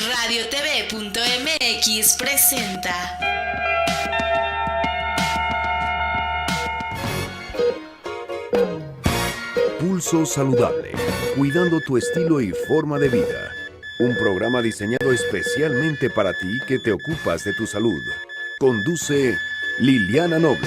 RadioTV.mx presenta Pulso Saludable, cuidando tu estilo y forma de vida. Un programa diseñado especialmente para ti que te ocupas de tu salud. Conduce Liliana Noble.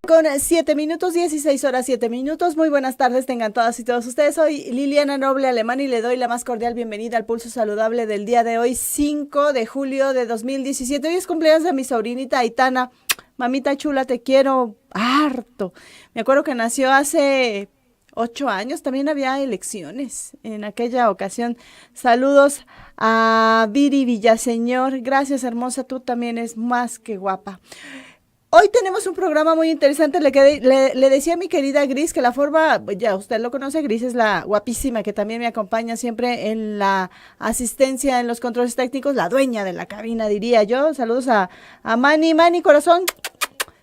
Con 7 minutos, 16 horas, 7 minutos. Muy buenas tardes, tengan todas y todos ustedes. Soy Liliana Noble Alemán y le doy la más cordial bienvenida al Pulso Saludable del día de hoy, 5 de julio de 2017. Hoy es cumpleaños de mi sobrinita Aitana. Mamita chula, te quiero harto. Me acuerdo que nació hace 8 años, también había elecciones en aquella ocasión. Saludos a Viri Villaseñor. Gracias, hermosa, tú también es más que guapa. Hoy tenemos un programa muy interesante. Le decía a mi querida Gris que la forma, ya usted lo conoce, Gris es la guapísima que también me acompaña siempre en la asistencia en los controles técnicos, la dueña de la cabina, diría yo. Saludos a Mani, corazón.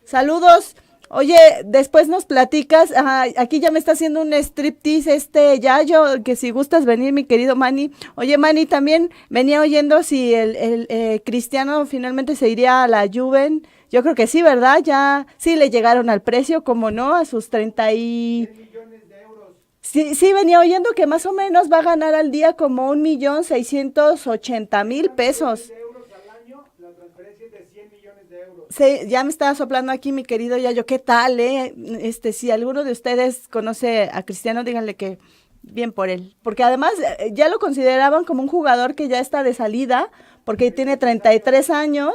Saludos. Oye, después nos platicas, aquí ya me está haciendo un striptease Yayo, que si gustas venir, mi querido Mani. Oye, Mani, también venía oyendo si el Cristiano finalmente se iría a la Juven. Yo creo que sí, ¿verdad? Ya sí le llegaron al precio, como no, a sus 30 y... 10 millones de euros. Sí, venía oyendo que más o menos va a ganar al día como 1,680,000 pesos. Sí, ya me estaba soplando aquí mi querido Yayo, ¿qué tal, si alguno de ustedes conoce a Cristiano, díganle que bien por él, porque además ya lo consideraban como un jugador que ya está de salida, porque tiene 33 años,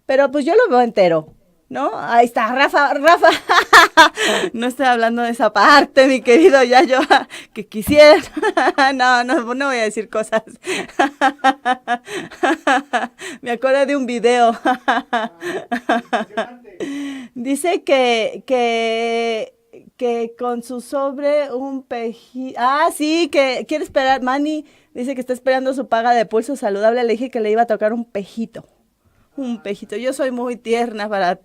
pero pues yo lo veo entero, ¿no? Ahí está, Rafa, no estoy hablando de esa parte, mi querido Yayo, que quisiera, no voy a decir cosas, me acuerdo de un video, dice que con su sobre un pejito, sí, que quiere esperar, Manny dice que está esperando su paga de Pulso Saludable, le dije que le iba a tocar un pejito. Yo soy muy tierna para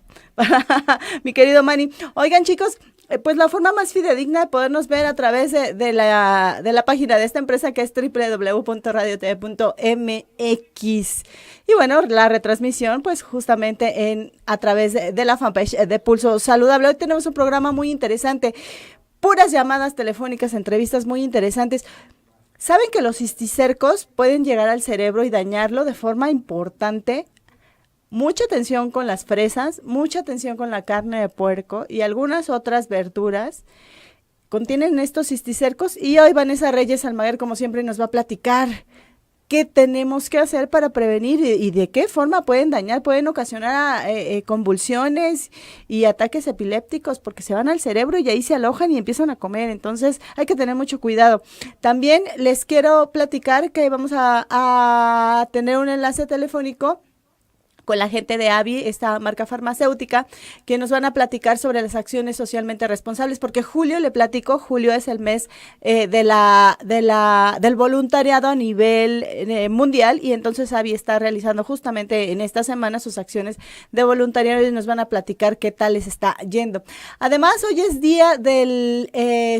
mi querido Manny. Oigan, chicos, pues la forma más fidedigna de podernos ver a través de la página de esta empresa, que es www.radiotv.mx. Y bueno, la retransmisión pues justamente a través de la fanpage de Pulso Saludable. Hoy tenemos un programa muy interesante, puras llamadas telefónicas, entrevistas muy interesantes. ¿Saben que los cisticercos pueden llegar al cerebro y dañarlo de forma importante? Mucha atención con las fresas, mucha atención con la carne de puerco y algunas otras verduras contienen estos cisticercos, y hoy Vanessa Reyes Almaguer, como siempre, nos va a platicar qué tenemos que hacer para prevenir y de qué forma pueden dañar, pueden ocasionar convulsiones y ataques epilépticos, porque se van al cerebro y ahí se alojan y empiezan a comer. Entonces hay que tener mucho cuidado. También les quiero platicar que vamos a tener un enlace telefónico con la gente de AVI, esta marca farmacéutica, que nos van a platicar sobre las acciones socialmente responsables, porque julio es el mes del voluntariado a nivel mundial, y entonces AVI está realizando justamente en esta semana sus acciones de voluntariado y nos van a platicar qué tal les está yendo. Además, hoy es día del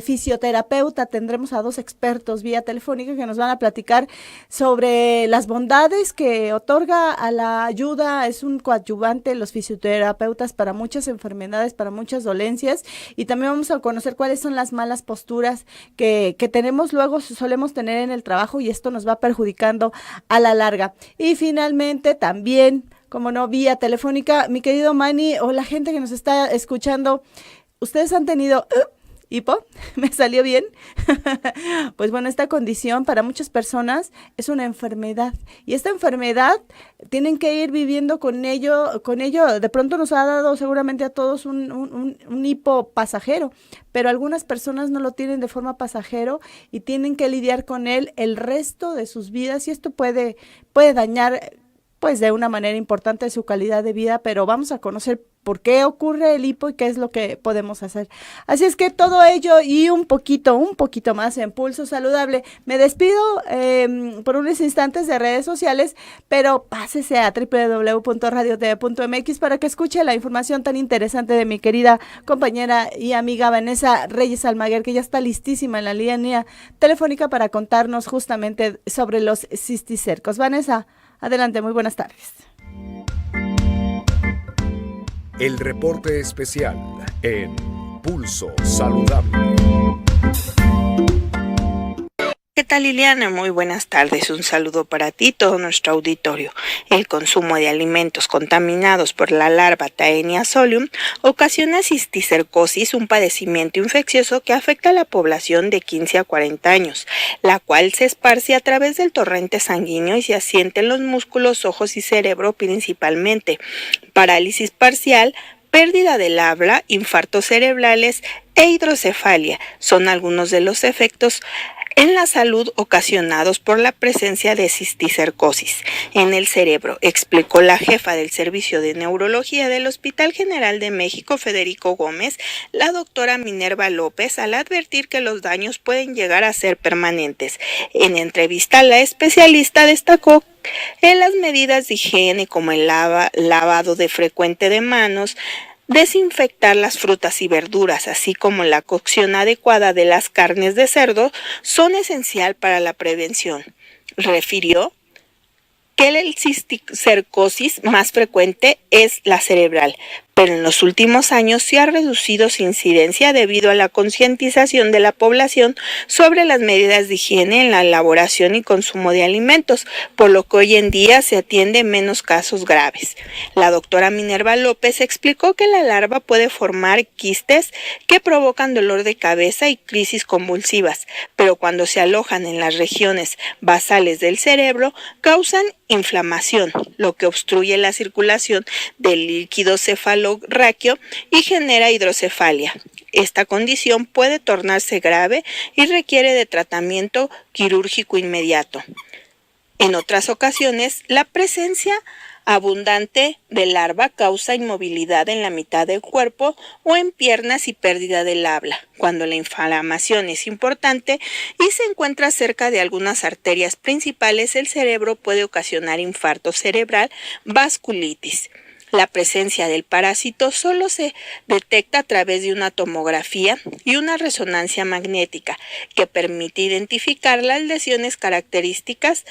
fisioterapeuta, tendremos a 2 expertos vía telefónica que nos van a platicar sobre las bondades que otorga a la ayuda. Es un coadyuvante los fisioterapeutas para muchas enfermedades, para muchas dolencias, y también vamos a conocer cuáles son las malas posturas que solemos tener en el trabajo, y esto nos va perjudicando a la larga. Y finalmente también, como no, vía telefónica, mi querido Manny, o la gente que nos está escuchando, ¿ustedes han tenido hipo? ¿Me salió bien? Pues bueno, esta condición para muchas personas es una enfermedad, y esta enfermedad tienen que ir viviendo con ello. De pronto nos ha dado seguramente a todos un hipo pasajero, pero algunas personas no lo tienen de forma pasajero y tienen que lidiar con él el resto de sus vidas, y esto puede dañar pues de una manera importante su calidad de vida, pero vamos a conocer por qué ocurre el hipo y qué es lo que podemos hacer. Así es que todo ello y un poquito más en Pulso Saludable. Me despido por unos instantes de redes sociales, pero pásese a www.radiotv.mx para que escuche la información tan interesante de mi querida compañera y amiga Vanessa Reyes Almaguer, que ya está listísima en la línea telefónica para contarnos justamente sobre los cisticercos. Vanessa, adelante, muy buenas tardes. El reporte especial en Pulso Saludable. ¿Qué tal, Liliana? Muy buenas tardes. Un saludo para ti y todo nuestro auditorio. El consumo de alimentos contaminados por la larva Taenia solium ocasiona cisticercosis, un padecimiento infeccioso que afecta a la población de 15 a 40 años, la cual se esparce a través del torrente sanguíneo y se asienta en los músculos, ojos y cerebro principalmente. Parálisis parcial, pérdida del habla, infartos cerebrales e hidrocefalia son algunos de los efectos en la salud ocasionados por la presencia de cisticercosis en el cerebro, explicó la jefa del Servicio de Neurología del Hospital General de México, Federico Gómez, la doctora Minerva López, al advertir que los daños pueden llegar a ser permanentes. En entrevista, la especialista destacó en las medidas de higiene como el lavado de frecuente de manos, desinfectar las frutas y verduras, así como la cocción adecuada de las carnes de cerdo, son esencial para la prevención. Refirió que el cisticercosis más frecuente es la cerebral, pero en los últimos años se ha reducido su incidencia debido a la concientización de la población sobre las medidas de higiene en la elaboración y consumo de alimentos, por lo que hoy en día se atiende menos casos graves. La doctora Minerva López explicó que la larva puede formar quistes que provocan dolor de cabeza y crisis convulsivas, pero cuando se alojan en las regiones basales del cerebro, causan inflamación, lo que obstruye la circulación del líquido cefalorraquio y genera hidrocefalia. Esta condición puede tornarse grave y requiere de tratamiento quirúrgico inmediato. En otras ocasiones, la presencia abundante de larva causa inmovilidad en la mitad del cuerpo o en piernas y pérdida del habla. Cuando la inflamación es importante y se encuentra cerca de algunas arterias principales, el cerebro puede ocasionar infarto cerebral, vasculitis. La presencia del parásito solo se detecta a través de una tomografía y una resonancia magnética que permite identificar las lesiones características.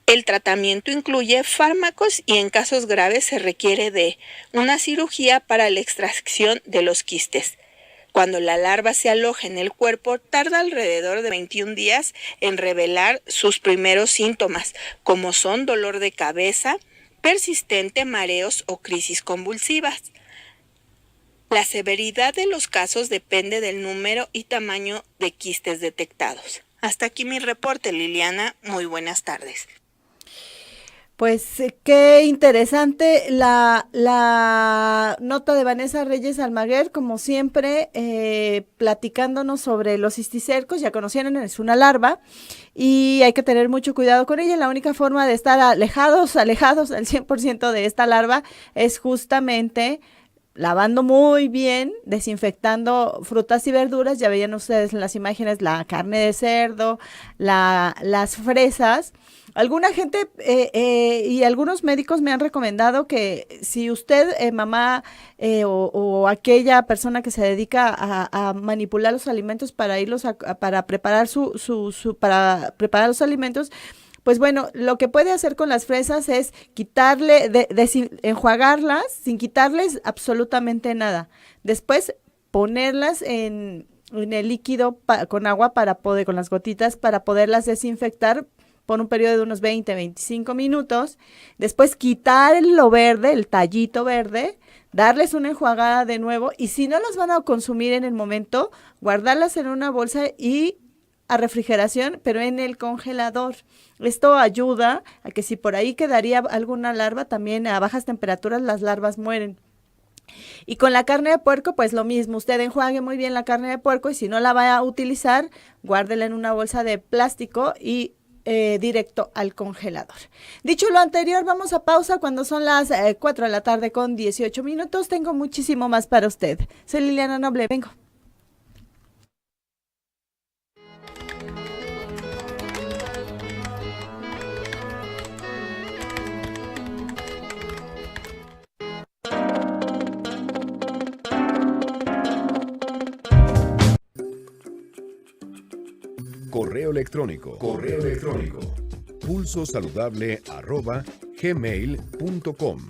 El tratamiento incluye fármacos y en casos graves se requiere de una cirugía para la extracción de los quistes. Cuando la larva se aloja en el cuerpo, tarda alrededor de 21 días en revelar sus primeros síntomas, como son dolor de cabeza persistente, mareos o crisis convulsivas. La severidad de los casos depende del número y tamaño de quistes detectados. Hasta aquí mi reporte, Liliana. Muy buenas tardes. Pues qué interesante la nota de Vanessa Reyes Almaguer, como siempre, platicándonos sobre los cisticercos. Ya conocieron, es una larva y hay que tener mucho cuidado con ella. La única forma de estar alejados al 100% de esta larva es justamente lavando muy bien, desinfectando frutas y verduras. Ya veían ustedes en las imágenes la carne de cerdo, las fresas. Alguna gente y algunos médicos me han recomendado que si usted, mamá o aquella persona que se dedica a manipular los alimentos para irlos para preparar para preparar los alimentos, pues bueno, lo que puede hacer con las fresas es enjuagarlas sin quitarles absolutamente nada. Después ponerlas en el líquido con agua con las gotitas para poderlas desinfectar por un periodo de unos 20-25 minutos, después quitar lo verde, el tallito verde, darles una enjuagada de nuevo y si no las van a consumir en el momento, guardarlas en una bolsa y a refrigeración, pero en el congelador. Esto ayuda a que si por ahí quedaría alguna larva, también a bajas temperaturas las larvas mueren. Y con la carne de puerco, pues lo mismo, usted enjuague muy bien la carne de puerco y si no la va a utilizar, guárdela en una bolsa de plástico y directo al congelador. Dicho lo anterior, vamos a pausa cuando son las 4 de la tarde con 18 minutos. Tengo muchísimo más para usted. Soy Liliana Noble, vengo. Correo electrónico. pulsosaludable@gmail.com.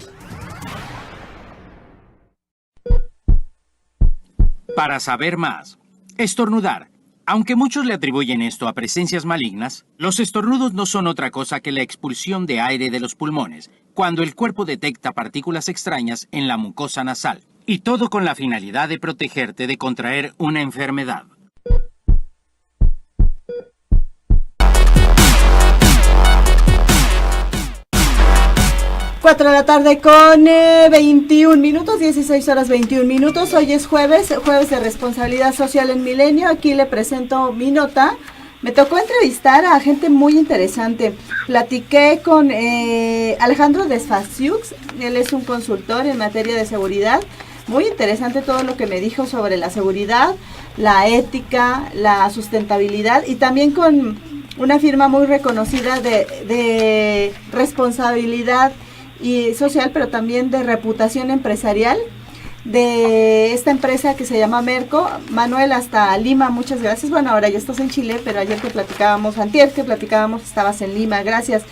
Para saber más, estornudar. Aunque muchos le atribuyen esto a presencias malignas, los estornudos no son otra cosa que la expulsión de aire de los pulmones, cuando el cuerpo detecta partículas extrañas en la mucosa nasal, y todo con la finalidad de protegerte de contraer una enfermedad. 4 de la tarde con 21 minutos, 16 horas 21 minutos. Hoy es jueves de responsabilidad social en Milenio. Aquí le presento mi nota. Me tocó entrevistar a gente muy interesante. Platiqué con Alejandro Desfasiux. Él es un consultor en materia de seguridad. Muy interesante todo lo que me dijo sobre la seguridad, la ética, la sustentabilidad, y también con una firma muy reconocida de responsabilidad y social, pero también de reputación empresarial, de esta empresa que se llama Merco. Manuel, hasta Lima, muchas gracias. Bueno, ahora ya estás en Chile, pero antier que platicábamos, estabas en Lima, gracias.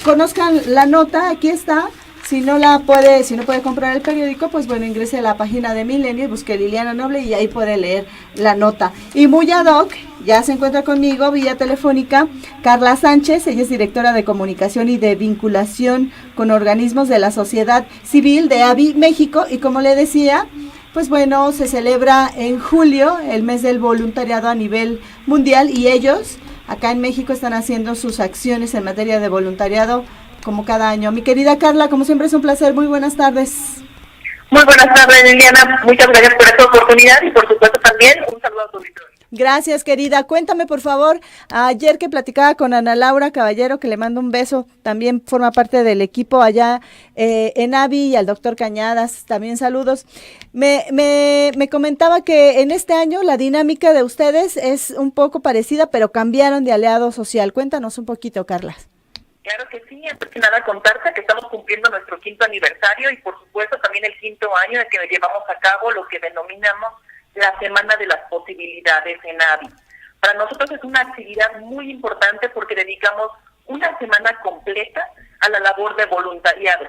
Conozcan la nota, aquí está. Si no puede comprar el periódico, pues bueno, ingrese a la página de Milenio y busque Liliana Noble y ahí puede leer la nota. Y muy ad hoc, ya se encuentra conmigo vía telefónica Carla Sánchez. Ella es directora de comunicación y de vinculación con organismos de la sociedad civil de AVI México. Y como le decía, pues bueno, se celebra en julio el mes del voluntariado a nivel mundial, y ellos acá en México están haciendo sus acciones en materia de voluntariado como cada año. Mi querida Carla, como siempre es un placer, muy buenas tardes. Muy buenas tardes, Liliana, muchas gracias por esta oportunidad y por supuesto también un saludo a tu auditorio. Gracias, querida. Cuéntame, por favor, ayer que platicaba con Ana Laura Caballero, que le mando un beso, también forma parte del equipo allá en AVI, y al doctor Cañadas, también saludos. Me comentaba que en este año la dinámica de ustedes es un poco parecida, pero cambiaron de aliado social. Cuéntanos un poquito, Carla. Claro que sí, antes que nada contarte que estamos cumpliendo nuestro 5º aniversario y por supuesto también el 5º año en que llevamos a cabo lo que denominamos la Semana de las Posibilidades en AVI. Para nosotros es una actividad muy importante porque dedicamos una semana completa a la labor de voluntariado,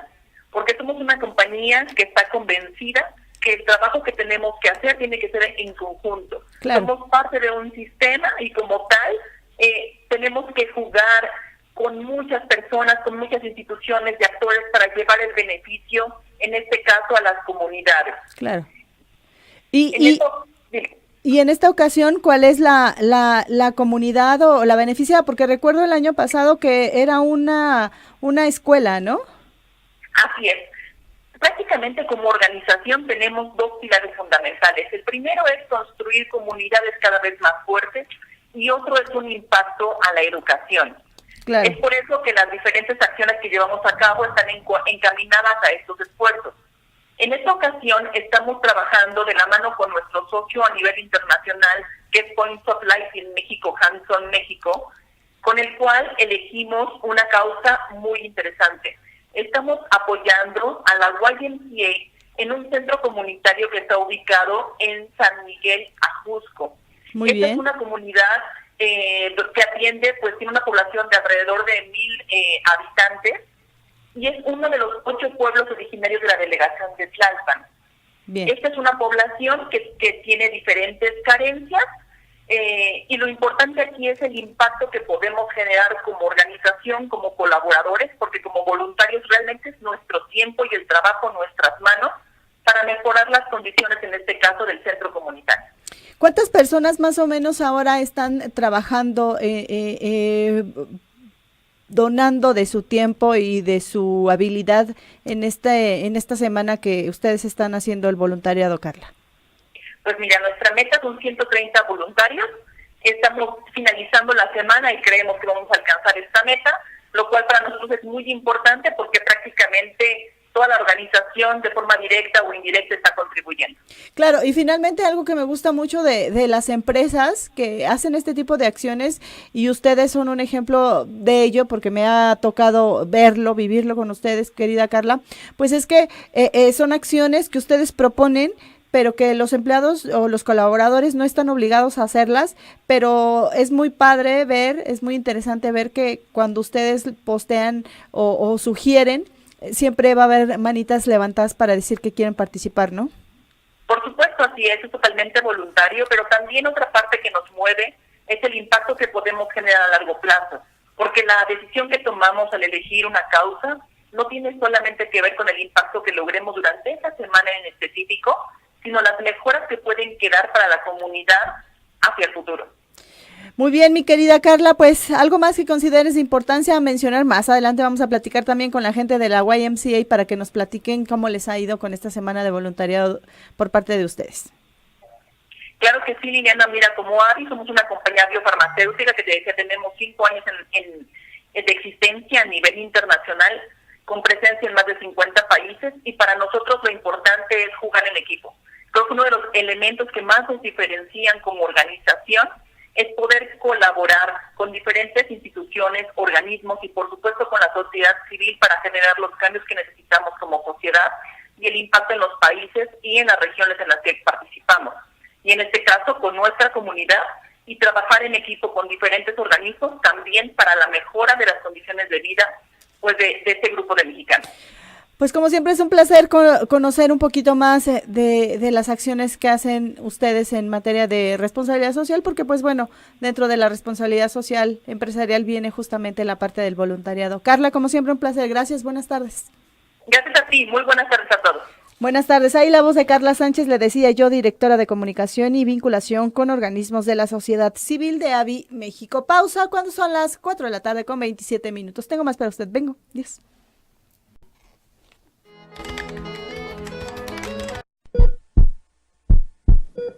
porque somos una compañía que está convencida que el trabajo que tenemos que hacer tiene que ser en conjunto. Claro. Somos parte de un sistema y como tal tenemos que jugar con muchas personas, con muchas instituciones y actores para llevar el beneficio, en este caso, a las comunidades. Claro. Y en esta ocasión, ¿cuál es la comunidad o la beneficiada? Porque recuerdo el año pasado que era una escuela, ¿no? Así es. Prácticamente como organización tenemos 2 pilares fundamentales. El primero es construir comunidades cada vez más fuertes y otro es un impacto a la educación. Claro. Es por eso que las diferentes acciones que llevamos a cabo están encaminadas a estos esfuerzos. En esta ocasión estamos trabajando de la mano con nuestro socio a nivel internacional, que es Points of Life en México, Hanson México, con el cual elegimos una causa muy interesante. Estamos apoyando a la YMCA en un centro comunitario que está ubicado en San Miguel Ajusco. Muy bien. Es una comunidad que atiende, pues tiene una población de alrededor de 1,000 habitantes y es uno de los 8 pueblos originarios de la delegación de Tlalpan. Bien. Esta es una población que tiene diferentes carencias y lo importante aquí es el impacto que podemos generar como organización, como colaboradores, porque como voluntarios realmente es nuestro tiempo y el trabajo, nuestras manos, para mejorar las condiciones, en este caso, del centro comunitario. ¿Cuántas personas más o menos ahora están trabajando, donando de su tiempo y de su habilidad en esta semana que ustedes están haciendo el voluntariado, Carla? Pues mira, nuestra meta son 130 voluntarios Estamos finalizando la semana y creemos que vamos a alcanzar esta meta, lo cual para nosotros es muy importante porque prácticamente toda la organización de forma directa o indirecta está contribuyendo. Claro, y finalmente algo que me gusta mucho de las empresas que hacen este tipo de acciones, y ustedes son un ejemplo de ello porque me ha tocado verlo, vivirlo con ustedes, querida Carla, pues es que son acciones que ustedes proponen, pero que los empleados o los colaboradores no están obligados a hacerlas, pero es muy padre ver, es muy interesante ver que cuando ustedes postean o sugieren, siempre va a haber manitas levantadas para decir que quieren participar, ¿no? Por supuesto, así es totalmente voluntario, pero también otra parte que nos mueve es el impacto que podemos generar a largo plazo, porque la decisión que tomamos al elegir una causa no tiene solamente que ver con el impacto que logremos durante esa semana en específico, sino las mejoras que pueden quedar para la comunidad hacia el futuro. Muy bien, mi querida Carla, pues algo más que consideres de importancia mencionar. Más adelante vamos a platicar también con la gente de la YMCA para que nos platiquen cómo les ha ido con esta semana de voluntariado por parte de ustedes. Claro que sí, Liliana. Mira, como AVI somos una compañía biofarmacéutica que te decía, tenemos 5 años de existencia a nivel internacional, con presencia en más de 50 países, y para nosotros lo importante es jugar en equipo. Creo que uno de los elementos que más nos diferencian como organización es poder colaborar con diferentes instituciones, organismos y por supuesto con la sociedad civil para generar los cambios que necesitamos como sociedad y el impacto en los países y en las regiones en las que participamos. Y en este caso con nuestra comunidad, y trabajar en equipo con diferentes organismos también para la mejora de las condiciones de vida pues de este grupo de mexicanos. Pues como siempre es un placer conocer un poquito más de las acciones que hacen ustedes en materia de responsabilidad social, porque pues bueno, dentro de la responsabilidad social empresarial viene justamente la parte del voluntariado. Carla, como siempre un placer, gracias, buenas tardes. Gracias a ti, muy buenas tardes a todos. Buenas tardes, ahí la voz de Carla Sánchez, le decía yo, directora de comunicación y vinculación con organismos de la sociedad civil de AVI México. Pausa cuando son las 4 de la tarde con 27 minutos. Tengo más para usted, vengo, Dios.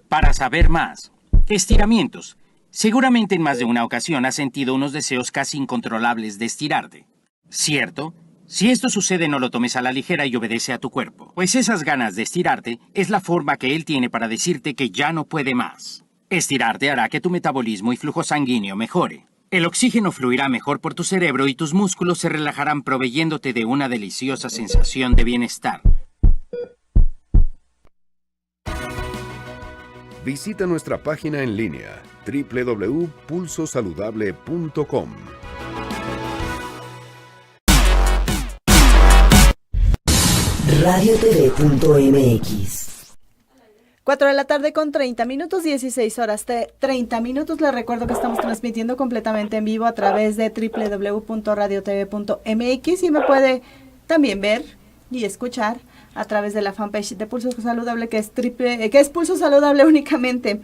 Para saber más, estiramientos. Seguramente en más de una ocasión has sentido unos deseos casi incontrolables de estirarte. ¿Cierto? Si esto sucede, no lo tomes a la ligera y obedece a tu cuerpo, pues esas ganas de estirarte es la forma que él tiene para decirte que ya no puede más. Estirarte hará que tu metabolismo y flujo sanguíneo mejore. El oxígeno fluirá mejor por tu cerebro y tus músculos se relajarán proveyéndote de una deliciosa sensación de bienestar. Visita nuestra página en línea www.pulsosaludable.com. radiotv.mx 4 de la tarde con 30 minutos, 16 horas 30 minutos. Les recuerdo que estamos transmitiendo completamente en vivo a través de www.radiotv.mx y me puede también ver y escuchar a través de la fanpage de Pulso Saludable, que es Pulso Saludable únicamente.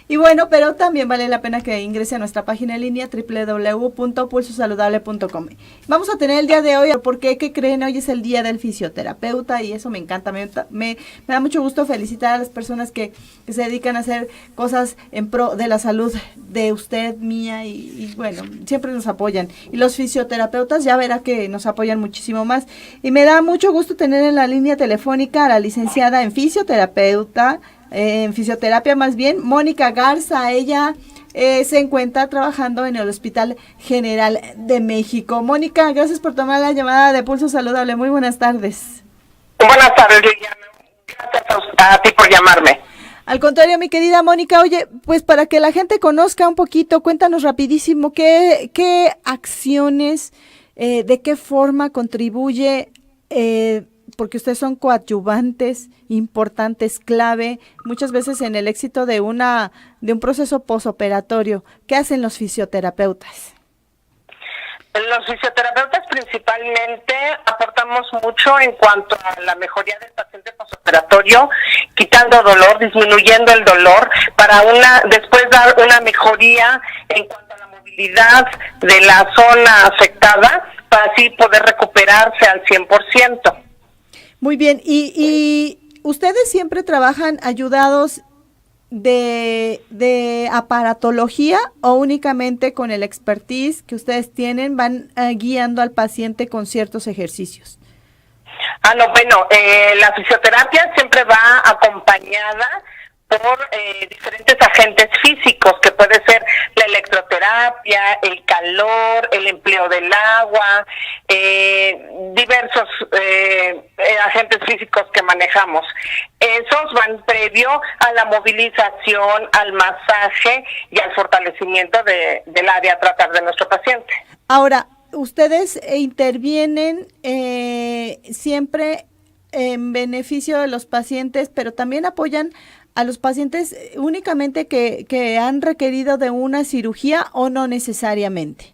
Y bueno, pero también vale la pena que ingrese a nuestra página en línea www.pulsosaludable.com. Vamos a tener el día de hoy, porque ¿qué creen? Hoy es el día del fisioterapeuta y eso me encanta. Me da mucho gusto felicitar a las personas que se dedican a hacer cosas en pro de la salud de usted, mía y bueno, siempre nos apoyan. Y los fisioterapeutas ya verá que nos apoyan muchísimo más. Y me da mucho gusto tener en la línea telefónica a la licenciada en fisioterapia más bien, Mónica Garza. Ella se encuentra trabajando en el Hospital General de México. Mónica, gracias por tomar la llamada de Pulso Saludable. Muy buenas tardes. Buenas tardes, Liliana. Gracias a ti por llamarme. Al contrario, mi querida Mónica, oye, pues para que la gente conozca un poquito, cuéntanos rapidísimo qué acciones, de qué forma contribuye, porque ustedes son coadyuvantes importantes, clave, muchas veces en el éxito de un proceso posoperatorio. ¿Qué hacen los fisioterapeutas? Los fisioterapeutas principalmente aportamos mucho en cuanto a la mejoría del paciente posoperatorio, quitando dolor, disminuyendo el dolor, para después dar una mejoría en cuanto a la movilidad de la zona afectada, para así poder recuperarse al 100%. Muy bien, y ustedes siempre trabajan ayudados de aparatología o únicamente con el expertise que ustedes tienen van guiando al paciente con ciertos ejercicios? No, bueno, la fisioterapia siempre va acompañada por diferentes agentes físicos, que puede ser la electroterapia, el calor, el empleo del agua, diversos agentes físicos que manejamos. Esos van previo a la movilización, al masaje y al fortalecimiento del área a tratar de nuestro paciente. Ahora, ustedes intervienen siempre en beneficio de los pacientes, pero también apoyan a los pacientes únicamente que han requerido de una cirugía, ¿o no necesariamente?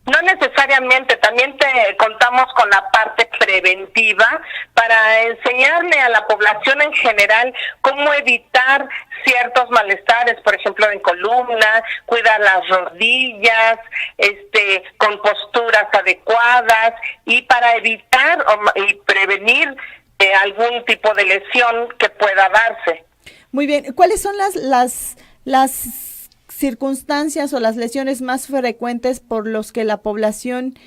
No necesariamente, también contamos con la parte preventiva para enseñarle a la población en general cómo evitar ciertos malestares, por ejemplo en columna, cuidar las rodillas, con posturas adecuadas, y para evitar y prevenir algún tipo de lesión que pueda darse. Muy bien, ¿cuáles son las circunstancias o las lesiones más frecuentes por los que la población,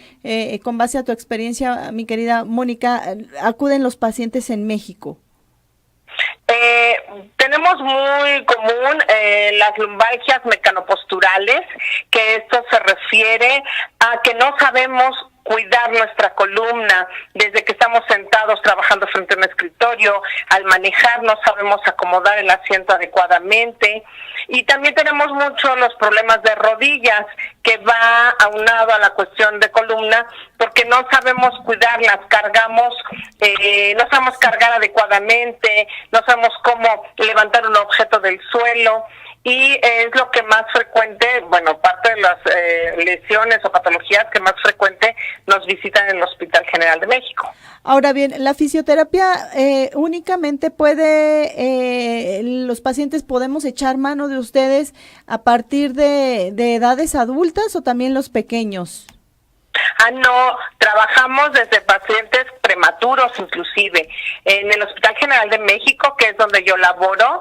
con base a tu experiencia, mi querida Mónica, acuden los pacientes en México? Tenemos muy común las lumbalgias mecanoposturales, que esto se refiere a que no sabemos cuidar nuestra columna desde que estamos sentados trabajando frente a un escritorio. Al manejar no sabemos acomodar el asiento adecuadamente, y también tenemos mucho los problemas de rodillas, que va aunado a la cuestión de columna, porque no sabemos cuidarlas, no sabemos cargar adecuadamente, no sabemos cómo levantar un objeto del suelo. Y es lo que más frecuente, parte de las lesiones o patologías que más frecuente nos visitan en el Hospital General de México. Ahora bien, ¿la fisioterapia únicamente los pacientes podemos echar mano de ustedes a partir de edades adultas o también los pequeños? No, trabajamos desde pacientes prematuros inclusive. En el Hospital General de México, que es donde yo laboro,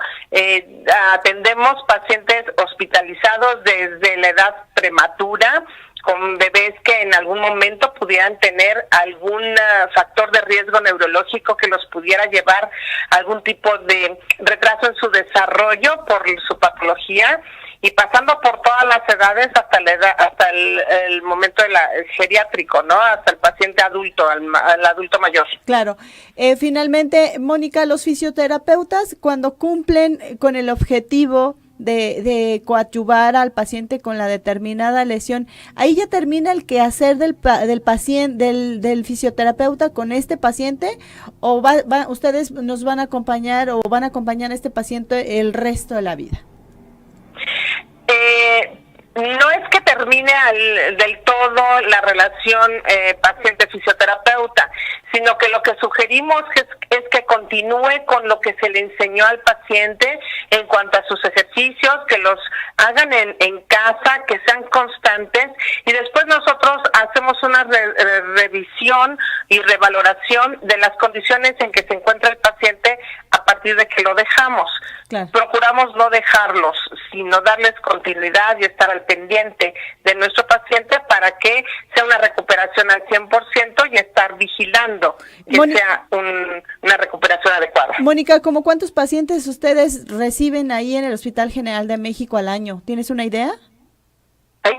atendemos pacientes hospitalizados desde la edad prematura, con bebés que en algún momento pudieran tener algún factor de riesgo neurológico que los pudiera llevar a algún tipo de retraso en su desarrollo por su patología, y pasando por todas las edades hasta el momento geriátrico, ¿no? Hasta el paciente adulto, al adulto mayor. Claro. Finalmente, Mónica, los fisioterapeutas, cuando cumplen con el objetivo de coadyuvar al paciente con la determinada lesión, ahí ya termina el quehacer del paciente, del fisioterapeuta con este paciente, o ustedes nos van a acompañar o van a acompañar a este paciente el resto de la vida. No es que termine del todo la relación paciente-fisioterapeuta, sino que lo que sugerimos es que continúe con lo que se le enseñó al paciente en cuanto a sus ejercicios, que los hagan en casa, que sean constantes, y después nosotros hacemos una revisión y revaloración de las condiciones en que se encuentra el paciente a partir de que lo dejamos. Claro. Procuramos no dejarlos, sino darles continuidad y estar al pendiente de nuestro paciente para que sea una recuperación al 100% y estar vigilando que sea una recuperación adecuada. Mónica, ¿cómo cuántos pacientes ustedes reciben ahí en el Hospital General de México al año? ¿Tienes una idea?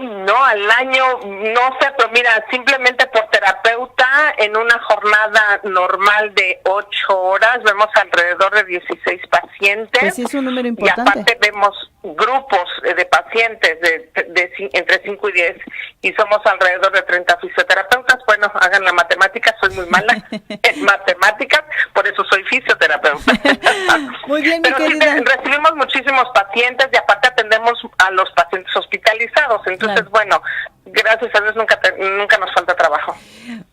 No, al año no sé, pero mira, simplemente por terapeuta en una jornada normal de 8 horas vemos alrededor de 16 pacientes. Pues sí, es un número importante. Y aparte vemos grupos de pacientes de entre 5 y 10, y somos alrededor de 30 fisioterapeutas. Bueno, hagan la matemática, soy muy mala en matemáticas, por eso soy fisioterapeuta. Muy bien, pero sí, recibimos muchísimos pacientes, y aparte atendemos a los pacientes hospitalizados. Entonces, claro, gracias a Dios nunca nos falta trabajo.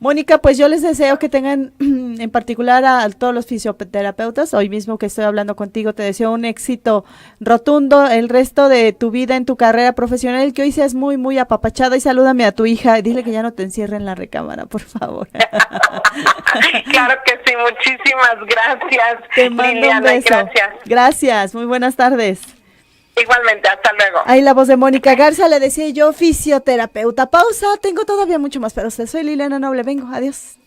Mónica, pues yo les deseo que tengan, en particular a todos los fisioterapeutas, hoy mismo que estoy hablando contigo, te deseo un éxito rotundo el resto de tu vida en tu carrera profesional, que hoy seas muy, muy apapachada, y salúdame a tu hija, dile que ya no te encierre en la recámara, por favor. Claro que sí, muchísimas gracias. Te mando Liliana, un beso. gracias. Gracias, muy buenas tardes. Igualmente, hasta luego. Ahí la voz de Mónica Garza, le decía yo, fisioterapeuta. Pausa, tengo todavía mucho más para usted. Soy Liliana Noble, vengo, adiós.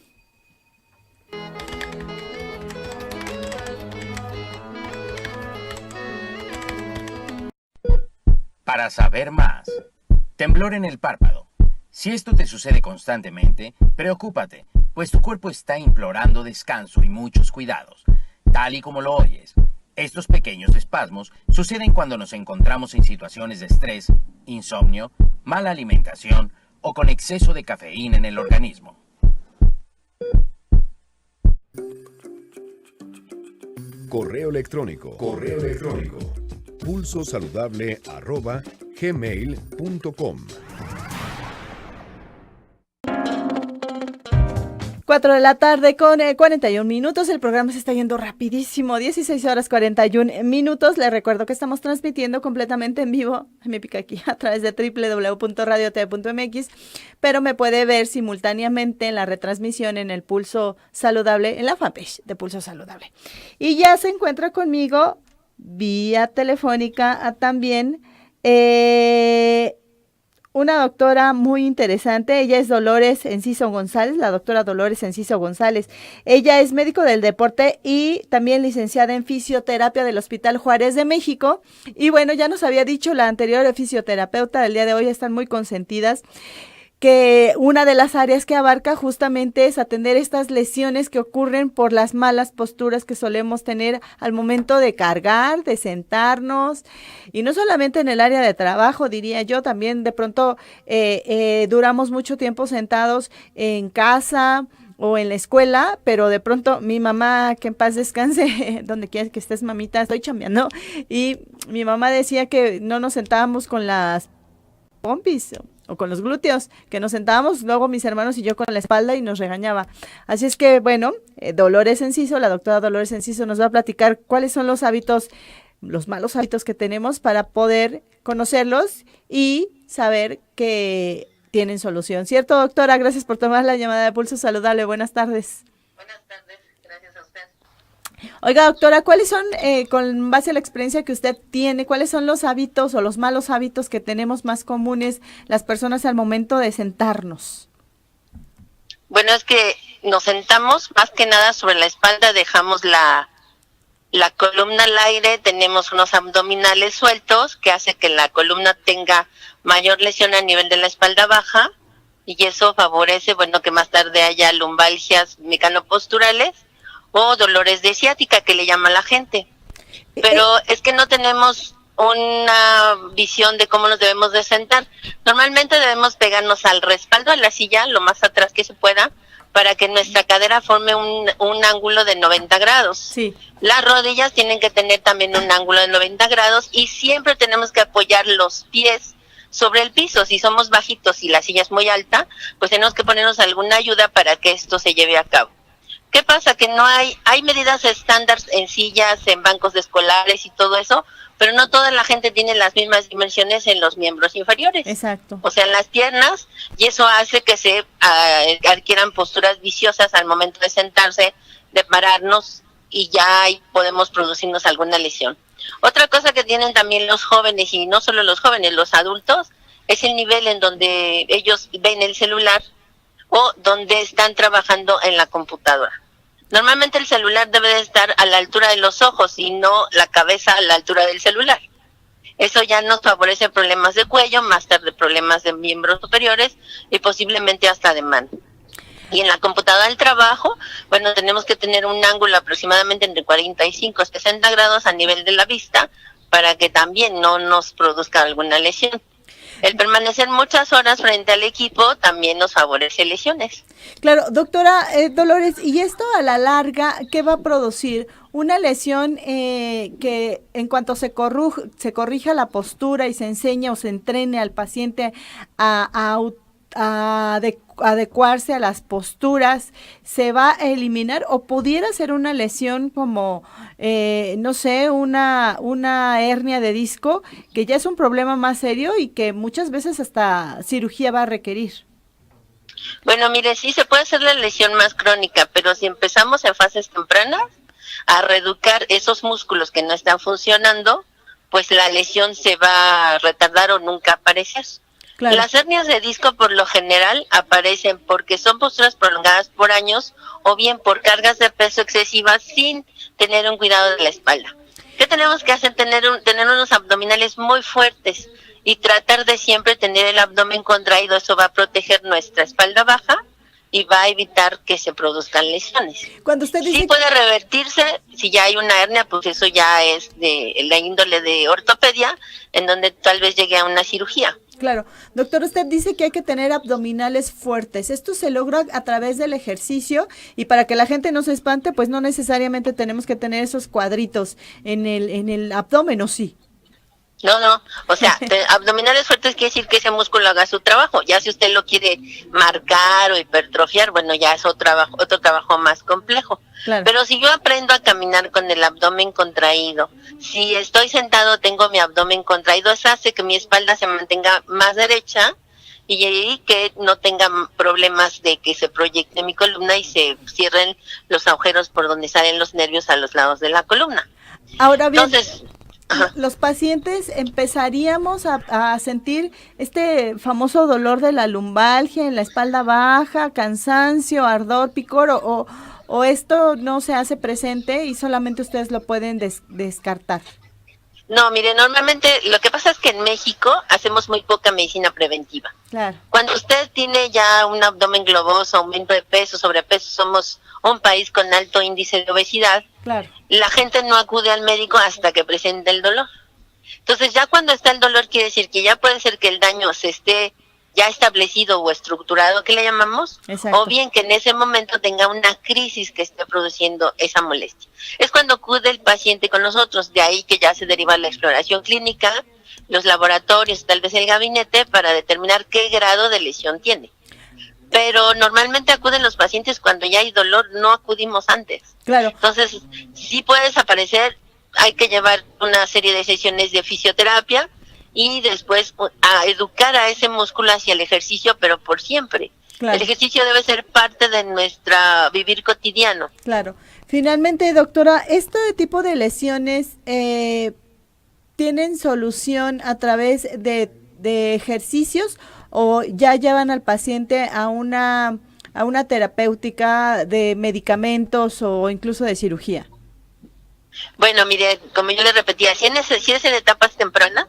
Para saber más. Temblor en el párpado. Si esto te sucede constantemente, preocúpate, pues tu cuerpo está implorando descanso y muchos cuidados. Tal y como lo oyes, estos pequeños espasmos suceden cuando nos encontramos en situaciones de estrés, insomnio, mala alimentación o con exceso de cafeína en el organismo. Correo electrónico. pulsosaludable@gmail.com. 4 de la tarde con 41 minutos, el programa se está yendo rapidísimo, 16 horas 41 minutos, les recuerdo que estamos transmitiendo completamente en vivo, me pica aquí, a través de www.radiotv.mx, pero me puede ver simultáneamente en la retransmisión en el Pulso Saludable, en la fanpage de Pulso Saludable. Y ya se encuentra conmigo vía telefónica también una doctora muy interesante. Ella es Dolores Enciso González, la doctora Dolores Enciso González. Ella es médico del deporte y también licenciada en fisioterapia del Hospital Juárez de México. Y bueno, ya nos había dicho la anterior fisioterapeuta del día de hoy, están muy consentidas, que una de las áreas que abarca justamente es atender estas lesiones que ocurren por las malas posturas que solemos tener al momento de cargar, de sentarnos, y no solamente en el área de trabajo, diría yo, también de pronto duramos mucho tiempo sentados en casa o en la escuela, pero de pronto mi mamá, que en paz descanse, donde quieras que estés, mamita, estoy chambeando, y mi mamá decía que no nos sentábamos con las pompis o con los glúteos, que nos sentábamos luego mis hermanos y yo con la espalda y nos regañaba. Así es que, bueno, Dolores Enciso, la doctora Dolores Enciso nos va a platicar cuáles son los hábitos, los malos hábitos que tenemos para poder conocerlos y saber que tienen solución. ¿Cierto, doctora? Gracias por tomar la llamada de Pulso Saludable. Buenas tardes. Buenas tardes, gracias a usted. Oiga, doctora, ¿cuáles son, con base a la experiencia que usted tiene, cuáles son los hábitos o los malos hábitos que tenemos más comunes las personas al momento de sentarnos? Bueno, es que nos sentamos más que nada sobre la espalda, dejamos la columna al aire, tenemos unos abdominales sueltos que hace que la columna tenga mayor lesión a nivel de la espalda baja, y eso favorece, bueno, que más tarde haya lumbalgias mecanoposturales o dolores de ciática, que le llama la gente. Pero es que no tenemos una visión de cómo nos debemos de sentar. Normalmente debemos pegarnos al respaldo de la silla lo más atrás que se pueda, para que nuestra cadera forme un ángulo de 90 grados. Sí. Las rodillas tienen que tener también un ángulo de 90 grados y siempre tenemos que apoyar los pies sobre el piso. Si somos bajitos y la silla es muy alta, pues tenemos que ponernos alguna ayuda para que esto se lleve a cabo. ¿Qué pasa? Que no hay medidas estándar en sillas, en bancos de escolares y todo eso, pero no toda la gente tiene las mismas dimensiones en los miembros inferiores. Exacto. O sea, en las piernas, y eso hace que se adquieran posturas viciosas al momento de sentarse, de pararnos, y ya ahí podemos producirnos alguna lesión. Otra cosa que tienen también los jóvenes, y no solo los jóvenes, los adultos, es el nivel en donde ellos ven el celular o donde están trabajando en la computadora. Normalmente el celular debe de estar a la altura de los ojos y no la cabeza a la altura del celular. Eso ya nos favorece problemas de cuello, más tarde problemas de miembros superiores y posiblemente hasta de mano. Y en la computadora del trabajo, bueno, tenemos que tener un ángulo aproximadamente entre 45 y 60 grados a nivel de la vista para que también no nos produzca alguna lesión. El permanecer muchas horas frente al equipo también nos favorece lesiones. Claro, doctora Dolores, ¿y esto a la larga qué va a producir? Una lesión que en cuanto se corrija la postura y se enseña o se entrene al paciente a adecuarse a las posturas, ¿se va a eliminar o pudiera ser una lesión como, no sé, una hernia de disco, que ya es un problema más serio y que muchas veces hasta cirugía va a requerir? Bueno, mire, sí se puede hacer la lesión más crónica, pero si empezamos en fases tempranas a reeducar esos músculos que no están funcionando, pues la lesión se va a retardar o nunca aparecer. Claro. Las hernias de disco por lo general aparecen porque son posturas prolongadas por años o bien por cargas de peso excesivas sin tener un cuidado de la espalda. ¿Qué tenemos que hacer? Tener unos abdominales muy fuertes y tratar de siempre tener el abdomen contraído. Eso va a proteger nuestra espalda baja y va a evitar que se produzcan lesiones. Cuando usted dice sí puede revertirse, si ya hay una hernia, pues eso ya es de la índole de ortopedia, en donde tal vez llegue a una cirugía. Claro. Doctor, usted dice que hay que tener abdominales fuertes. ¿Esto se logra a través del ejercicio? Y para que la gente no se espante, pues no necesariamente tenemos que tener esos cuadritos en el abdomen, ¿o sí? No, o sea, abdominales fuertes quiere decir que ese músculo haga su trabajo. Ya si usted lo quiere marcar o hipertrofiar, bueno, ya es otro trabajo más complejo. Claro. Pero si yo aprendo a caminar con el abdomen contraído, si estoy sentado tengo mi abdomen contraído, eso hace que mi espalda se mantenga más derecha y que no tenga problemas de que se proyecte mi columna y se cierren los agujeros por donde salen los nervios a los lados de la columna. Ahora bien, entonces, los pacientes empezaríamos a sentir este famoso dolor de la lumbalgia en la espalda baja, cansancio, ardor, picor, o esto no se hace presente y solamente ustedes lo pueden descartar. No, mire, normalmente lo que pasa es que en México hacemos muy poca medicina preventiva. Claro. Cuando usted tiene ya un abdomen globoso, aumento de peso, sobrepeso, somos un país con alto índice de obesidad. Claro. La gente no acude al médico hasta que presente el dolor. Entonces ya cuando está el dolor quiere decir que ya puede ser que el daño se esté ya establecido o estructurado, que le llamamos, exacto, o bien que en ese momento tenga una crisis que esté produciendo esa molestia. Es cuando acude el paciente con nosotros, de ahí que ya se deriva la exploración clínica, los laboratorios, tal vez el gabinete, para determinar qué grado de lesión tiene. Pero normalmente acuden los pacientes cuando ya hay dolor, no acudimos antes. Claro. Entonces, sí puede desaparecer, hay que llevar una serie de sesiones de fisioterapia, y después a educar a ese músculo hacia el ejercicio, pero por siempre. Claro. El ejercicio debe ser parte de nuestra vivir cotidiano. Claro. Finalmente, doctora, ¿este tipo de lesiones tienen solución a través de ejercicios o ya llevan al paciente a una terapéutica de medicamentos o incluso de cirugía? Bueno, mire, como yo le repetía, si es en etapas tempranas,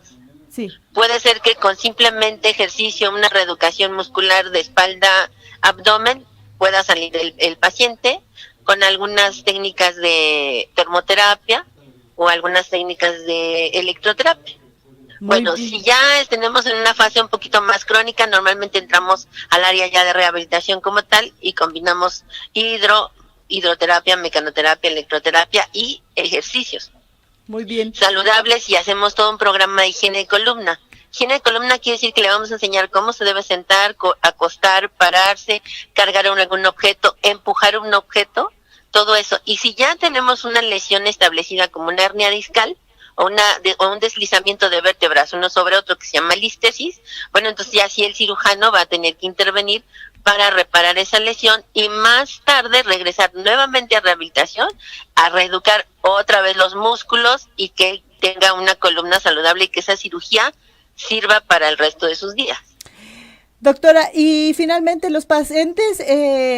sí, puede ser que con simplemente ejercicio, una reeducación muscular de espalda, abdomen, pueda salir el paciente con algunas técnicas de termoterapia o algunas técnicas de electroterapia. Bueno, si ya tenemos en una fase un poquito más crónica, normalmente entramos al área ya de rehabilitación como tal y combinamos hidroterapia, mecanoterapia, electroterapia y ejercicios. Muy bien. Saludables, y hacemos todo un programa de higiene de columna. Higiene de columna quiere decir que le vamos a enseñar cómo se debe sentar, acostar, pararse, cargar algún objeto, empujar un objeto, todo eso. Y si ya tenemos una lesión establecida como una hernia discal o un deslizamiento de vértebras uno sobre otro que se llama listesis, bueno, entonces ya sí el cirujano va a tener que intervenir para reparar esa lesión y más tarde regresar nuevamente a rehabilitación, a reeducar otra vez los músculos y que tenga una columna saludable y que esa cirugía sirva para el resto de sus días. Doctora, y finalmente los pacientes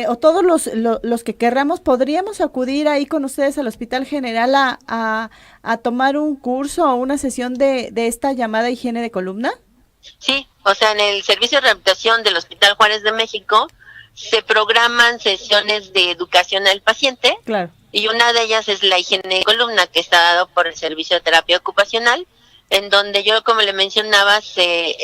o todos los que querramos, ¿podríamos acudir ahí con ustedes al Hospital General a tomar un curso o una sesión de esta llamada higiene de columna? Sí, o sea, en el servicio de rehabilitación del Hospital Juárez de México se programan sesiones de educación al paciente. Claro. Y una de ellas es la higiene de columna, que está dado por el servicio de terapia ocupacional, en donde yo, como le mencionaba, se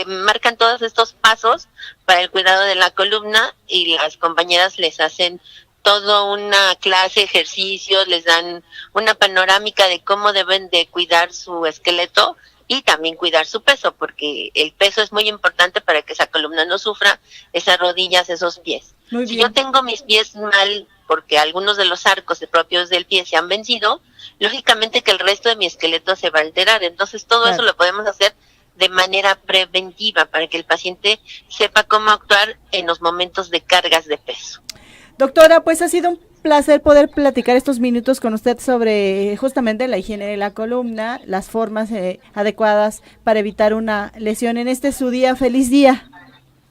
marcan todos estos pasos para el cuidado de la columna y las compañeras les hacen toda una clase, ejercicios, les dan una panorámica de cómo deben de cuidar su esqueleto y también cuidar su peso, porque el peso es muy importante para que esa columna no sufra, esas rodillas, esos pies. Muy Si bien. yo tengo mis pies mal, porque algunos de los arcos propios del pie se han vencido, lógicamente que el resto de mi esqueleto se va a alterar. Entonces todo Claro. eso lo podemos hacer de manera preventiva para que el paciente sepa cómo actuar en los momentos de cargas de peso. Doctora, pues ha sido un placer poder platicar estos minutos con usted sobre justamente la higiene de la columna, las formas adecuadas para evitar una lesión en este su día. Feliz día.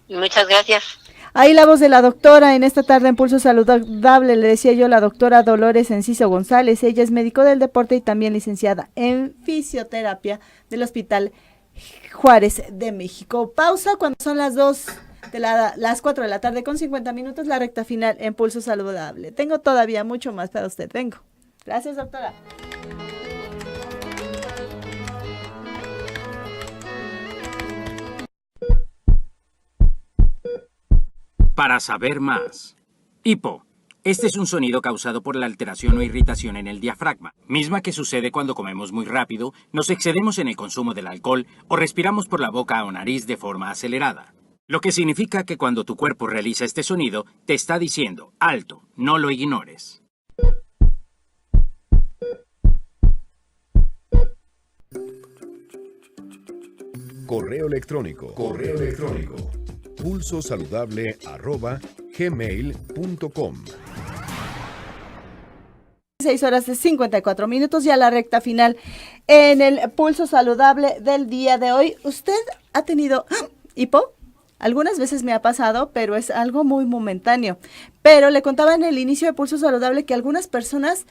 Muchas gracias. Ahí la voz de la doctora en esta tarde en Pulso Saludable, le decía yo, la doctora Dolores Enciso González. Ella es médico del deporte y también licenciada en fisioterapia del Hospital Juárez de México. Pausa cuando son las 4 de la tarde con 50 minutos, la recta final en Pulso Saludable. Tengo todavía mucho más para usted. Vengo. Gracias, doctora. Para saber más. Hipo. Este es un sonido causado por la alteración o irritación en el diafragma, misma que sucede cuando comemos muy rápido, nos excedemos en el consumo del alcohol o respiramos por la boca o nariz de forma acelerada. Lo que significa que cuando tu cuerpo realiza este sonido, te está diciendo, alto, no lo ignores. Correo electrónico. pulsosaludable@gmail.com. 6:54, ya la recta final en el Pulso Saludable del día de hoy. ¿Usted ha tenido hipo? Algunas veces me ha pasado, pero es algo muy momentáneo. Pero le contaba en el inicio de Pulso Saludable que algunas personas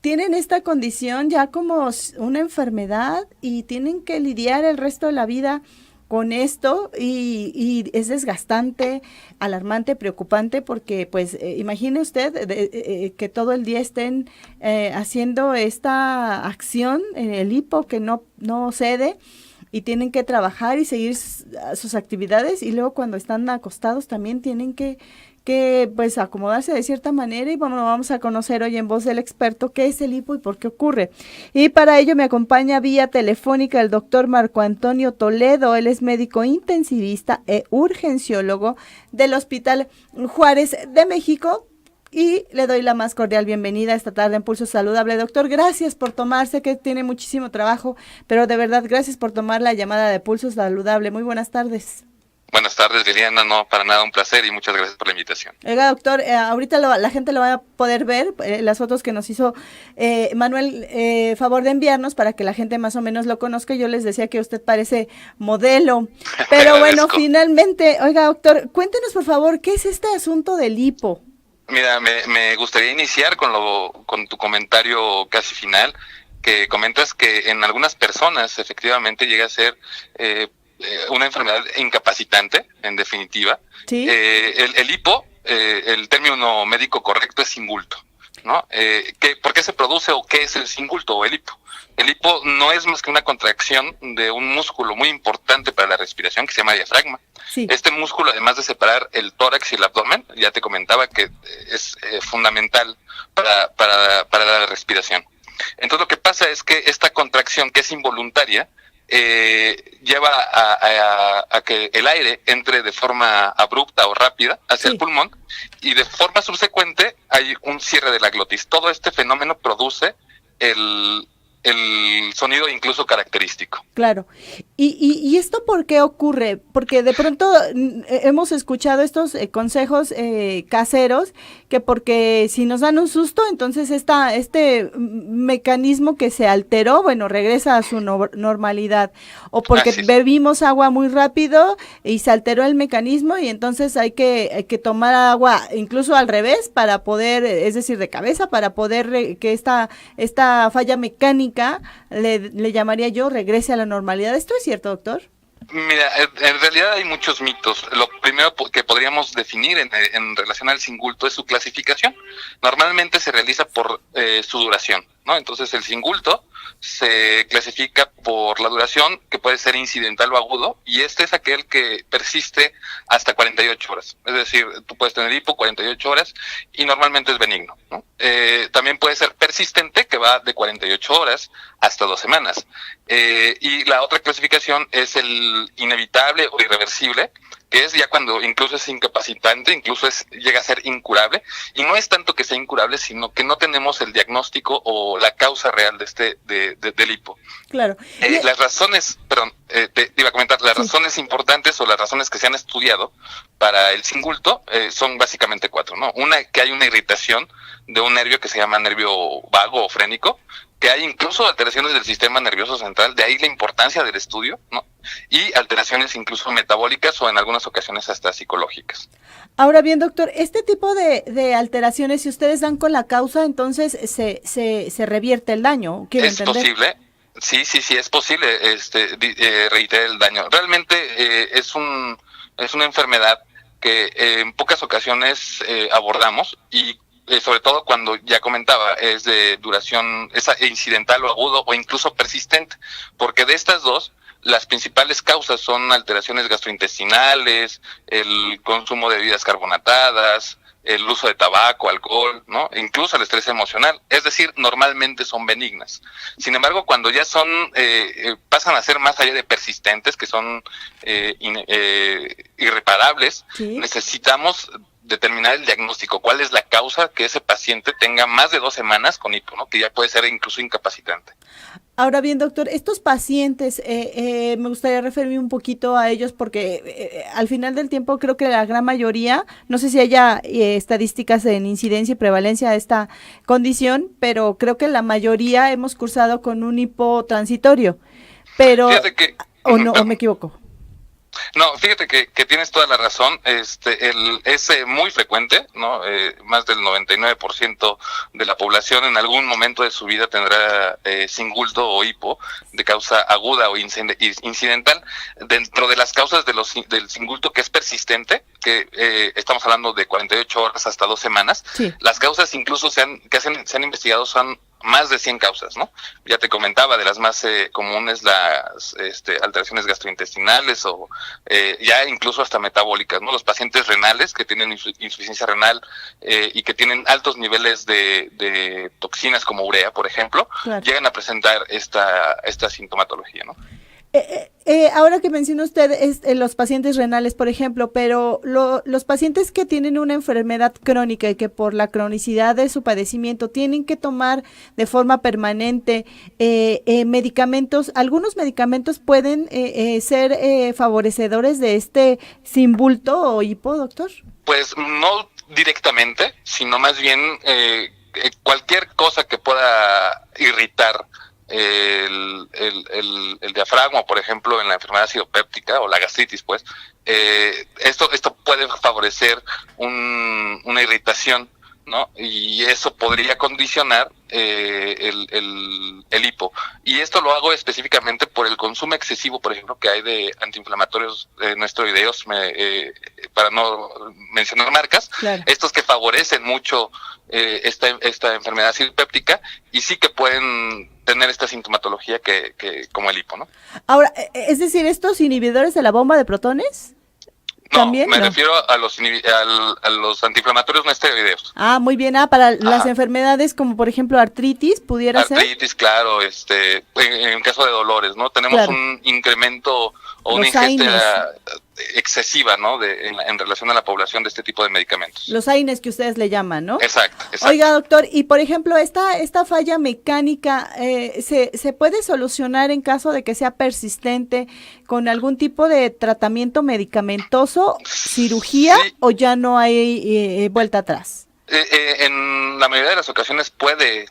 tienen esta condición ya como una enfermedad y tienen que lidiar el resto de la vida con esto y es desgastante, alarmante, preocupante porque pues imagine usted que todo el día estén haciendo esta acción, el hipo que no cede y tienen que trabajar y seguir sus actividades y luego cuando están acostados también tienen que pues acomodarse de cierta manera y bueno, vamos a conocer hoy en voz del experto qué es el hipo y por qué ocurre. Y para ello me acompaña vía telefónica el doctor Marco Antonio Toledo, él es médico intensivista e urgenciólogo del Hospital Juárez de México y le doy la más cordial bienvenida esta tarde en Pulso Saludable. Doctor, gracias por tomarse, que tiene muchísimo trabajo, pero de verdad gracias por tomar la llamada de Pulso Saludable. Muy buenas tardes. Buenas tardes, Liliana. No, para nada un placer y muchas gracias por la invitación. Oiga, doctor, ahorita la gente lo va a poder ver, las fotos que nos hizo Manuel, favor de enviarnos para que la gente más o menos lo conozca. Yo les decía que usted parece modelo, pero bueno, finalmente, oiga, doctor, cuéntenos por favor, ¿qué es este asunto del hipo? Mira, me gustaría iniciar con tu comentario casi final, que comentas que en algunas personas efectivamente llega a ser una enfermedad incapacitante, en definitiva. ¿Sí? El hipo, el término médico correcto es singulto, ¿no? ¿Por qué se produce o qué es el singulto o el hipo? El hipo no es más que una contracción de un músculo muy importante para la respiración que se llama diafragma. Sí. Este músculo, además de separar el tórax y el abdomen, ya te comentaba que es fundamental para la respiración. Entonces lo que pasa es que esta contracción, que es involuntaria, lleva a que el aire entre de forma abrupta o rápida hacia el pulmón y de forma subsecuente hay un cierre de la glotis. Todo este fenómeno produce el sonido incluso característico. Claro. ¿Y esto por qué ocurre? Porque de pronto hemos escuchado estos consejos caseros que porque si nos dan un susto, entonces este mecanismo que se alteró, bueno, regresa a su normalidad. O porque bebimos agua muy rápido y se alteró el mecanismo y entonces hay que tomar agua incluso al revés para poder, es decir, de cabeza, para poder que esta falla mecánica le llamaría yo, regrese a la normalidad. ¿Esto es cierto, doctor? Mira, en realidad hay muchos mitos. Lo primero que podríamos definir en relación al singulto es su clasificación. Normalmente se realiza por su duración. ¿no? Entonces el singulto se clasifica por la duración, que puede ser incidental o agudo, y este es aquel que persiste hasta 48 horas. Es decir, tú puedes tener hipo 48 horas y normalmente es benigno, ¿no? También puede ser persistente, que va de 48 horas hasta 2 semanas. Y la otra clasificación es el inevitable o irreversible, que es ya cuando incluso es incapacitante, incluso llega a ser incurable, y no es tanto que sea incurable, sino que no tenemos el diagnóstico o la causa real del hipo. Claro. Las razones, te iba a comentar, las razones importantes o las razones que se han estudiado para el singulto son básicamente 4, ¿no? Una, que hay una irritación de un nervio que se llama nervio vago o frénico, que hay incluso alteraciones del sistema nervioso central, de ahí la importancia del estudio, ¿no? Y alteraciones incluso metabólicas o en algunas ocasiones hasta psicológicas. Ahora bien, doctor, este tipo de alteraciones, si ustedes dan con la causa, entonces se revierte el daño. ¿Es posible? Sí, es posible reiterar el daño. Realmente es una enfermedad que en pocas ocasiones abordamos y sobre todo cuando ya comentaba, es de duración incidental o agudo o incluso persistente, porque de estas dos, las principales causas son alteraciones gastrointestinales, el consumo de bebidas carbonatadas, el uso de tabaco, alcohol, ¿no? Incluso el estrés emocional, es decir, normalmente son benignas. Sin embargo, cuando ya son, pasan a ser más allá de persistentes, que son irreparables, ¿sí? Necesitamos determinar el diagnóstico, cuál es la causa que ese paciente tenga más de 2 semanas con hipo, ¿no? Que ya puede ser incluso incapacitante. Ahora bien, doctor, estos pacientes, me gustaría referirme un poquito a ellos porque al final del tiempo creo que la gran mayoría, no sé si haya estadísticas en incidencia y prevalencia de esta condición, pero creo que la mayoría hemos cursado con un hipo transitorio, pero o me equivoco. No, fíjate que tienes toda la razón. Es muy frecuente, ¿no? Más del 99% de la población en algún momento de su vida tendrá singulto o hipo de causa aguda o incidental. Dentro de las causas del singulto, que es persistente, que estamos hablando de 48 horas hasta 2 semanas, sí. Las causas incluso se han investigado son más de 100 causas, ¿no? Ya te comentaba, de las más comunes, las alteraciones gastrointestinales o ya incluso hasta metabólicas, ¿no? Los pacientes renales que tienen insuficiencia renal y que tienen altos niveles de toxinas como urea, por ejemplo, claro, llegan a presentar esta sintomatología, ¿no? Ahora que menciona usted los pacientes renales, por ejemplo, pero los pacientes que tienen una enfermedad crónica y que por la cronicidad de su padecimiento tienen que tomar de forma permanente medicamentos, ¿algunos medicamentos pueden ser favorecedores de este singulto o hipo, doctor? Pues no directamente, sino más bien cualquier cosa que pueda irritar el diafragma, por ejemplo, en la enfermedad acidopéptica o la gastritis, pues, esto puede favorecer una irritación, ¿no? Y eso podría condicionar el hipo. Y esto lo hago específicamente por el consumo excesivo, por ejemplo, que hay de antiinflamatorios no esteroideos, para no mencionar marcas, claro, estos que favorecen mucho esta enfermedad acidopéptica y sí que pueden tener esta sintomatología que como el hipo, ¿no? Ahora, es decir, ¿estos inhibidores de la bomba de protones? No, ¿también? Me refiero a los antiinflamatorios no esteroideos. Ah, muy bien. Para las enfermedades como, por ejemplo, artritis, ¿pudiera ser? Artritis, claro, en caso de dolores, ¿no? Tenemos claro, un incremento o una ingesta excesiva, ¿no? En relación a la población de este tipo de medicamentos. Los AINES que ustedes le llaman, ¿no? Exacto. Oiga, doctor, y por ejemplo, esta falla mecánica, ¿se puede solucionar en caso de que sea persistente con algún tipo de tratamiento medicamentoso, cirugía, sí, o ya no hay vuelta atrás? En la mayoría de las ocasiones puede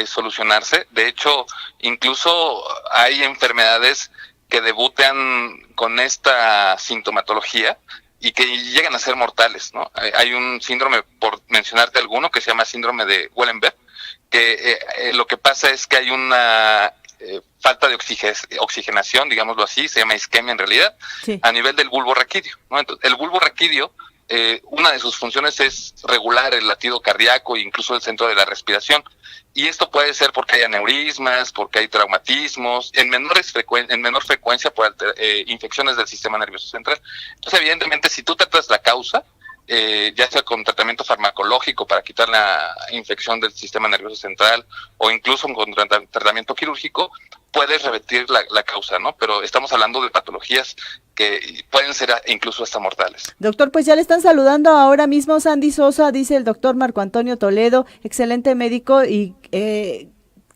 solucionarse. De hecho, incluso hay enfermedades que debutan con esta sintomatología y que llegan a ser mortales, ¿no? Hay un síndrome, por mencionarte alguno, que se llama síndrome de Wellenberg, que lo que pasa es que hay una falta de oxigenación, digámoslo así, se llama isquemia en realidad, sí, a nivel del bulbo raquídeo, ¿no? Entonces, el bulbo raquídeo, una de sus funciones es regular el latido cardíaco e incluso el centro de la respiración. Y esto puede ser porque hay aneurismas, porque hay traumatismos, en menor frecuencia por infecciones del sistema nervioso central. Entonces, evidentemente, si tú tratas la causa, ya sea con tratamiento farmacológico para quitar la infección del sistema nervioso central o incluso con tratamiento quirúrgico, puedes revertir la causa, ¿no? Pero estamos hablando de patologías que pueden ser incluso hasta mortales. Doctor, pues ya le están saludando ahora mismo Sandy Sosa, dice el doctor Marco Antonio Toledo, excelente médico y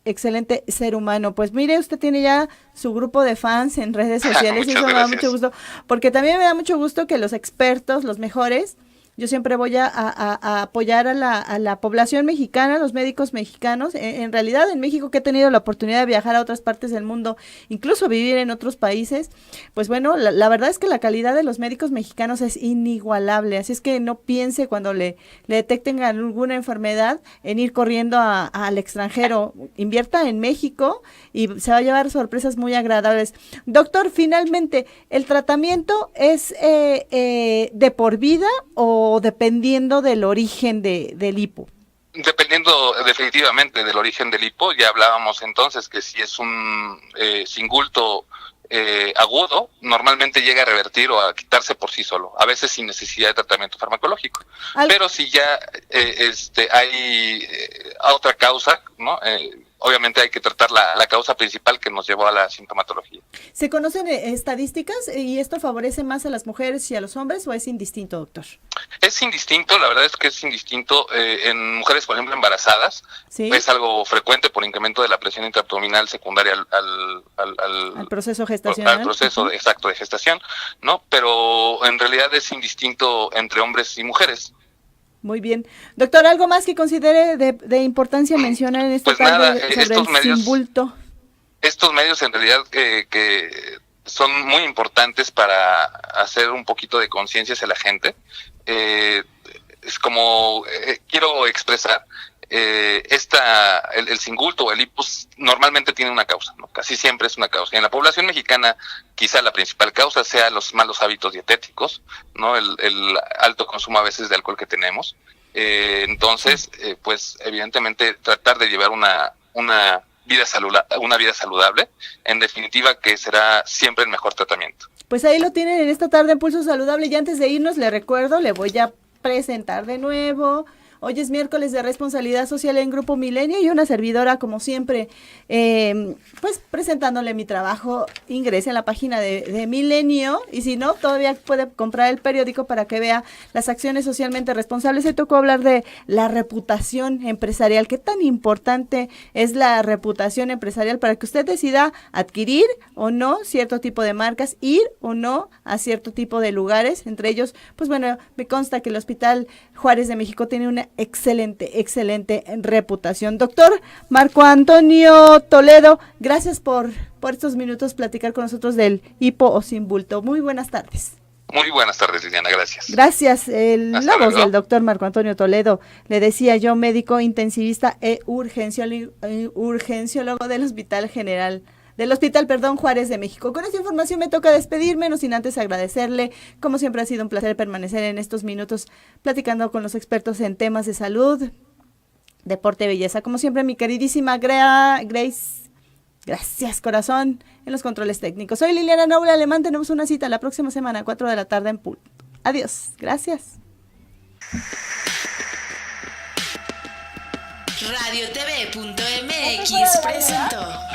excelente ser humano. Pues mire, usted tiene ya su grupo de fans en redes sociales y eso me da mucho gusto, porque también me da mucho gusto que los expertos, los mejores, yo siempre voy a apoyar a la población mexicana, a los médicos mexicanos. En realidad, en México, que he tenido la oportunidad de viajar a otras partes del mundo, incluso vivir en otros países, pues bueno, la verdad es que la calidad de los médicos mexicanos es inigualable. Así es que no piense cuando le detecten alguna enfermedad en ir corriendo al extranjero. Invierta en México y se va a llevar sorpresas muy agradables. Doctor, finalmente, ¿el tratamiento es de por vida o dependiendo del origen del hipo? Dependiendo definitivamente del origen del hipo, ya hablábamos entonces que si es un singulto agudo, normalmente llega a revertir o a quitarse por sí solo, a veces sin necesidad de tratamiento farmacológico. Pero si ya hay otra causa, ¿no? Obviamente hay que tratar la causa principal que nos llevó a la sintomatología. ¿Se conocen estadísticas y esto favorece más a las mujeres y a los hombres o es indistinto, doctor? Es indistinto, la verdad es que es indistinto. En mujeres, por ejemplo, embarazadas, ¿sí? Es algo frecuente por incremento de la presión intraabdominal secundaria al proceso gestacional. Al proceso exacto de gestación, ¿no? Pero en realidad es indistinto entre hombres y mujeres. Muy bien. Doctor, ¿algo más que considere de importancia mencionar en esta tarde sobre estos el simbulto? Estos medios en realidad que son muy importantes para hacer un poquito de conciencia hacia la gente. Es como quiero expresar, el singulto o el hipo normalmente tiene una causa, ¿no? Casi siempre es una causa. Y en la población mexicana quizá la principal causa sea los malos hábitos dietéticos, ¿no? El alto consumo a veces de alcohol que tenemos. Entonces, pues evidentemente tratar de llevar una vida saludable, en definitiva que será siempre el mejor tratamiento. Pues ahí lo tienen en esta tarde en Pulso Saludable, y antes de irnos le recuerdo, le voy a presentar de nuevo. Hoy es miércoles de responsabilidad social en Grupo Milenio y una servidora, como siempre, pues presentándole mi trabajo. Ingrese a la página de Milenio y si no, todavía puede comprar el periódico para que vea las acciones socialmente responsables. Hoy tocó hablar de la reputación empresarial. ¿Qué tan importante es la reputación empresarial para que usted decida adquirir o no cierto tipo de marcas, ir o no a cierto tipo de lugares? Entre ellos, pues bueno, me consta que el Hospital Juárez de México tiene una excelente reputación. Doctor Marco Antonio Toledo, gracias por estos minutos platicar con nosotros del hipo o simbulto. Muy buenas tardes. Muy buenas tardes, Liliana, gracias. Gracias. La voz del doctor Marco Antonio Toledo, le decía yo, médico intensivista e urgenciólogo del Hospital Juárez de México. Con esta información me toca despedirme, no sin antes agradecerle. Como siempre ha sido un placer permanecer en estos minutos platicando con los expertos en temas de salud, deporte y belleza. Como siempre, mi queridísima Grace, gracias corazón, en los controles técnicos. Soy Liliana Noble Alemán, tenemos una cita la próxima semana a 4 de la tarde en punto. Adiós, gracias. RadioTV.mx presentó